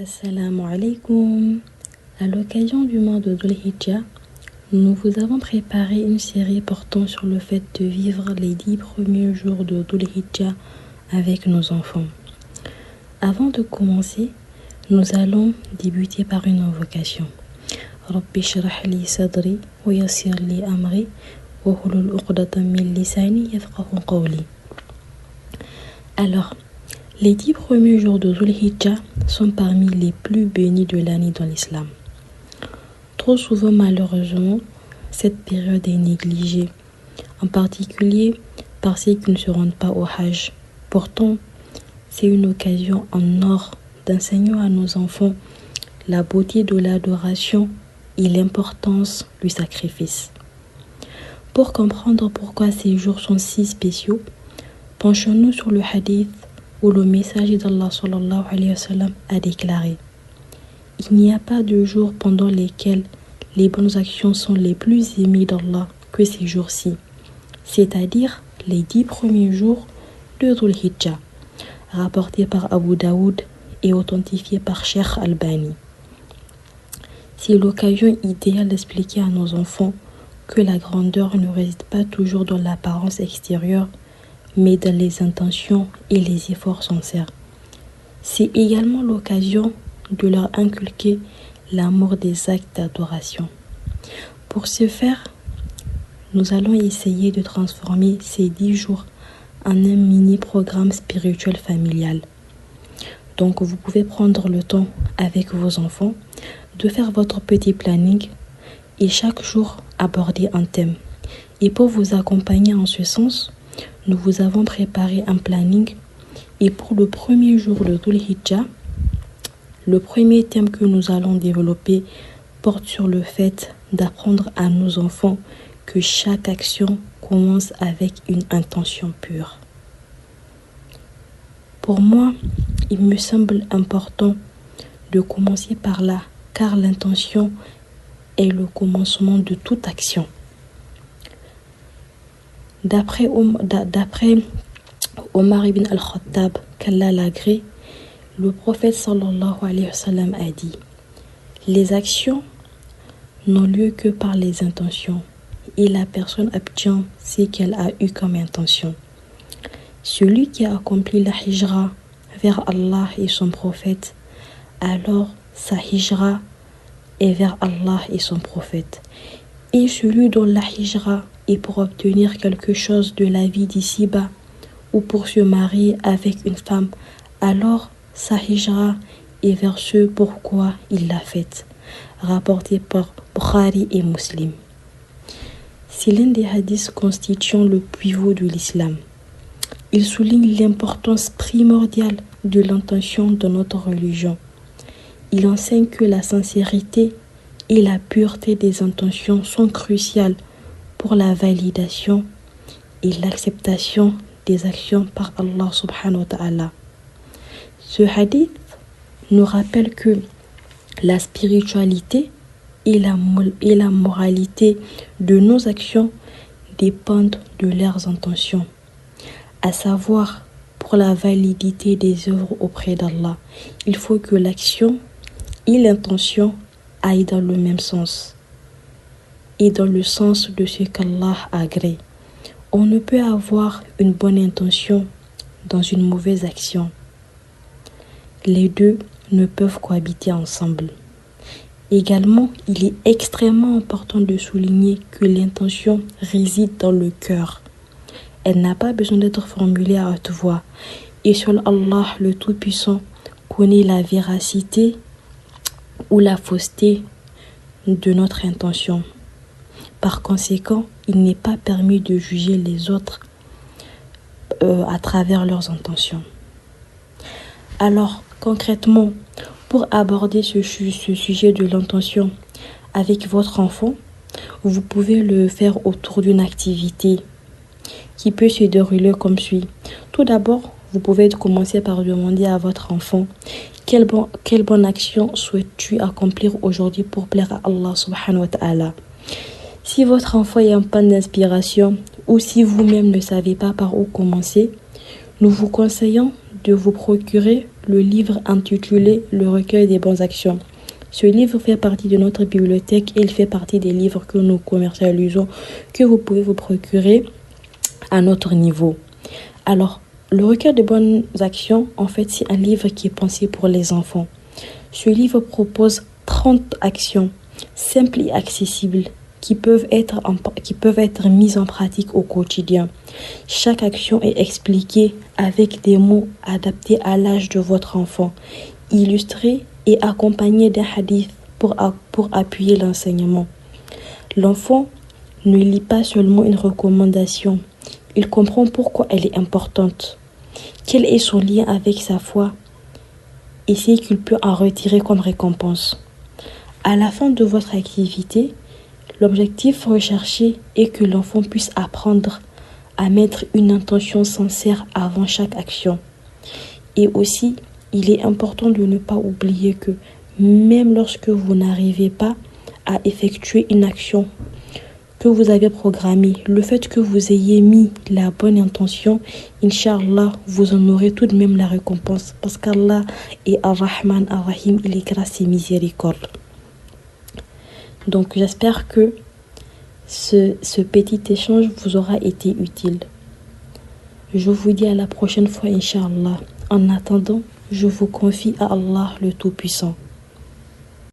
Assalamu alaikum. À l'occasion du mois de Dhul Hijjah, nous vous avons préparé une série portant sur le fait de vivre les 10 premiers jours de Dhul Hijjah avec nos enfants. Avant de commencer, nous allons débuter par une invocation. Rabbi shrah li sadri wa yassir li amri wa hlul uqdatan min lisani yafqahu qawli. Alors, les 10 premiers jours de Dhul Hijjah sont parmi les plus bénis de l'année dans l'islam. Trop souvent, malheureusement, cette période est négligée, en particulier par ceux qui ne se rendent pas au Hajj. Pourtant, c'est une occasion en or d'enseigner à nos enfants la beauté de l'adoration et l'importance du sacrifice. Pour comprendre pourquoi ces jours sont si spéciaux, penchons-nous sur le hadith où le messager d'Allah sallallahu alayhi wa sallam a déclaré: il n'y a pas de jours pendant lesquels les bonnes actions sont les plus aimées d'Allah que ces jours-ci, c'est-à-dire les 10 premiers jours de Dhul Hijjah, rapporté par Abu Daoud et authentifié par Cheikh Albani. C'est l'occasion idéale d'expliquer à nos enfants que la grandeur ne réside pas toujours dans l'apparence extérieure, mais dans les intentions et les efforts sincères. C'est également l'occasion de leur inculquer l'amour des actes d'adoration. Pour ce faire, nous allons essayer de transformer ces 10 jours en un mini-programme spirituel familial. Donc vous pouvez prendre le temps avec vos enfants de faire votre petit planning et chaque jour aborder un thème. Et pour vous accompagner en ce sens, nous vous avons préparé un planning et pour le premier jour de Dhul Hijjah, le premier thème que nous allons développer porte sur le fait d'apprendre à nos enfants que chaque action commence avec une intention pure. Pour moi, il me semble important de commencer par là, car l'intention est le commencement de toute action. D'après Omar ibn al-Khattab, qu'Allah l'agrée, le prophète sallallahu alayhi wa sallam a dit: les actions n'ont lieu que par les intentions, et la personne obtient ce qu'elle a eu comme intention. Celui qui a accompli la hijra vers Allah et son prophète, alors sa hijra est vers Allah et son prophète. Et celui dont la hijra est pour obtenir quelque chose de la vie d'ici-bas ou pour se marier avec une femme, alors sa hijra est vers ce pourquoi il l'a faite. Rapporté par Bukhari et Muslim. C'est l'un des hadiths constituant le pivot de l'islam. Il souligne l'importance primordiale de l'intention dans notre religion. Il enseigne que la sincérité et la pureté des intentions sont cruciales pour la validation et l'acceptation des actions par Allah subhanahu wa ta'ala. Ce hadith nous rappelle que la spiritualité et la moralité de nos actions dépendent de leurs intentions, à savoir pour la validité des œuvres auprès d'Allah. Il faut que l'action et l'intention aillent dans le même sens et dans le sens de ce qu'Allah agrée. On ne peut avoir une bonne intention dans une mauvaise action. Les deux ne peuvent cohabiter ensemble. Également, il est extrêmement important de souligner que l'intention réside dans le cœur. Elle n'a pas besoin d'être formulée à haute voix. Et seul Allah, le Tout-Puissant, connaît la véracité ou la fausseté de notre intention. Par conséquent, il n'est pas permis de juger les autres à travers leurs intentions. Alors, concrètement, pour aborder ce sujet de l'intention avec votre enfant, vous pouvez le faire autour d'une activité qui peut se dérouler comme suit. Tout d'abord, vous pouvez commencer par demander à votre enfant quelle bonne action souhaites-tu accomplir aujourd'hui pour plaire à Allah subhanahu wa ta'ala. Si votre enfant est en panne d'inspiration ou si vous-même ne savez pas par où commencer, nous vous conseillons de vous procurer le livre intitulé Le recueil des bonnes actions. Ce livre fait partie de notre bibliothèque et il fait partie des livres que nous commercialisons, que vous pouvez vous procurer à notre niveau. Alors, le recueil des bonnes actions, en fait, c'est un livre qui est pensé pour les enfants. Ce livre propose 30 actions simples et accessibles qui peuvent être mises en pratique au quotidien. Chaque action est expliquée avec des mots adaptés à l'âge de votre enfant, illustrés et accompagnés d'un hadith pour appuyer l'enseignement. L'enfant ne lit pas seulement une recommandation, il comprend pourquoi elle est importante, quel est son lien avec sa foi et ce qu'il peut en retirer comme récompense. À la fin de votre activité, l'objectif recherché est que l'enfant puisse apprendre à mettre une intention sincère avant chaque action. Et aussi, il est important de ne pas oublier que même lorsque vous n'arrivez pas à effectuer une action que vous avez programmée, le fait que vous ayez mis la bonne intention, Inch'Allah, vous en aurez tout de même la récompense. Parce qu'Allah est Ar-Rahman, Ar-Rahim, il est grâce et miséricorde. Donc j'espère que ce petit échange vous aura été utile. Je vous dis à la prochaine fois, Inch'Allah. En attendant, je vous confie à Allah le Tout-Puissant.